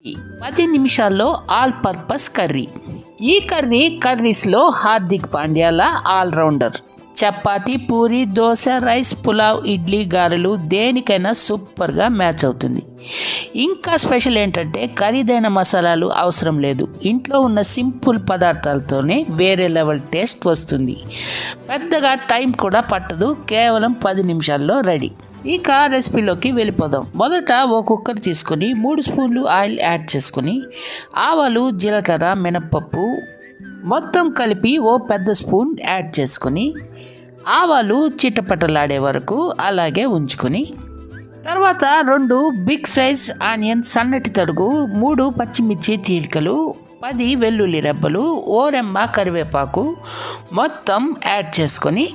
10 నిమిషాల్లో all purpose curry. ఈ కర్రీస్లో Hardik పాండ్యాల allrounder. Chapati, puri, dosa, rice, pulao, idli, గారెలు దేనికైనా సూపర్గా మ్యాచ్ అవుతుంది. ఇంకా స్పెషల్ ఏంటంటే ఖరీదైన మసాలాలు అవసరం లేదు. ఇంట్లో ఉన్న సింపుల్ పదార్థాలతోనే వేరే లెవెల్ టేస్ట్ వస్తుంది. పెద్దగా టైం కూడా పట్టదు, కేవలం 10 నిమిషాల్లో రెడీ. ఇక రెసిపీలోకి వెళ్ళిపోదాం. మొదట ఓ కుక్కర్ తీసుకొని 3 స్పూన్లు ఆయిల్ యాడ్ చేసుకొని ఆవాలు, జీలకర్ర, మినప్పప్పు మొత్తం కలిపి ఓ పెద్ద స్పూన్ యాడ్ చేసుకొని ఆవాలు చిటపటలాడే వరకు అలాగే ఉంచుకొని తర్వాత 2 బిగ్ సైజ్ ఆనియన్ సన్నటి తరుగు, 3 పచ్చిమిర్చి చీలికలు, 10 వెల్లుల్లి రెబ్బలు, ఓ రెమ్మ కరివేపాకు మొత్తం యాడ్ చేసుకొని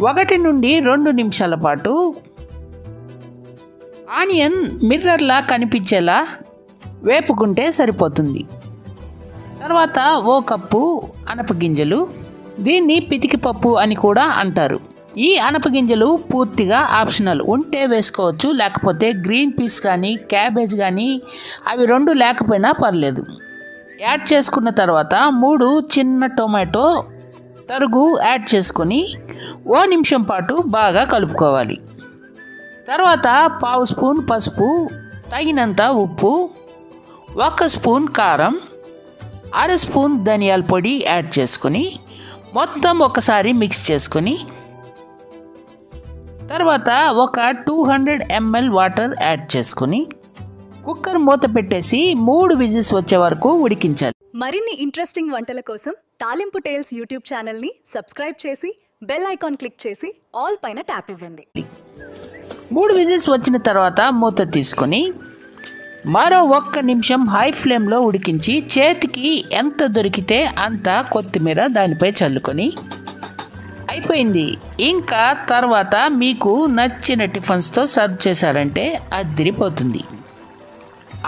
1 నుండి 2 నిమిషాల పాటు ఆనియన్ మిర్రర్లా కనిపించేలా వేపుకుంటే సరిపోతుంది. తర్వాత ఓ కప్పు అనపగింజలు, దీన్ని పితికిపప్పు అని కూడా అంటారు. ఈ అనపగింజలు పూర్తిగా ఆప్షనల్, ఉంటే వేసుకోవచ్చు, లేకపోతే గ్రీన్ పీస్ కానీ క్యాబేజ్ కానీ అవి 2 లేకపోయినా పర్లేదు. యాడ్ చేసుకున్న తర్వాత 3 చిన్న టొమాటో తరుగు యాడ్ చేసుకొని ఓ నిమిషం పాటు బాగా కలుపుకోవాలి. తర్వాత 1/2 స్పూన్ పసుపు, తగినంత ఉప్పు, 1 స్పూన్ కారం, 1/2 స్పూన్ ధనియాల పొడి యాడ్ చేసుకొని మొత్తం ఒకసారి మిక్స్ చేసుకొని తర్వాత ఒక 200 ml వాటర్ యాడ్ చేసుకొని కుక్కర్ మూత పెట్టేసి 3 విజిల్స్ వచ్చే వరకు ఉడికించాలి. మరిన్ని ఇంట్రెస్టింగ్ వంటల కోసం తాలింపు టేల్స్ యూట్యూబ్ ఛానల్ని సబ్స్క్రైబ్ చేసి బెల్ ఐకాన్ క్లిక్ చేసి ఆల్ పైన ట్యాప్ ఇవ్వండి. 3 విజిల్స్ వచ్చిన తర్వాత మూత తీసుకొని మరో 1 నిమిషం హై ఫ్లేమ్లో ఉడికించి చేతికి ఎంత దొరికితే అంత కొత్తిమీర దానిపై చల్లుకొని అయిపోయింది. ఇంకా తర్వాత మీకు నచ్చిన టిఫిన్స్తో సర్వ్ చేశారంటే అదిరిపోతుంది.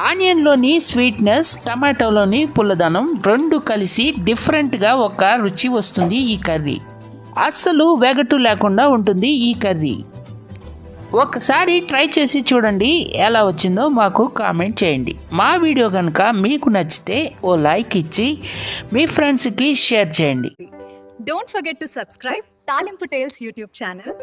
ఆనియన్లోని స్వీట్నెస్, టమాటోలోని పుల్లదనం 2 కలిసి డిఫరెంట్గా ఒక రుచి వస్తుంది. ఈ కర్రీ అస్సలు వెగటు లేకుండా ఉంటుంది. ఈ కర్రీ ఒకసారి ట్రై చేసి చూడండి, ఎలా వచ్చిందో మాకు కామెంట్ చేయండి. మా వీడియో కనుక మీకు నచ్చితే ఓ లైక్ ఇచ్చి మీ ఫ్రెండ్స్కి షేర్ చేయండి. డోంట్ ఫర్గెట్ టు సబ్స్క్రైబ్ తాలింపు టేల్స్ యూట్యూబ్ ఛానల్.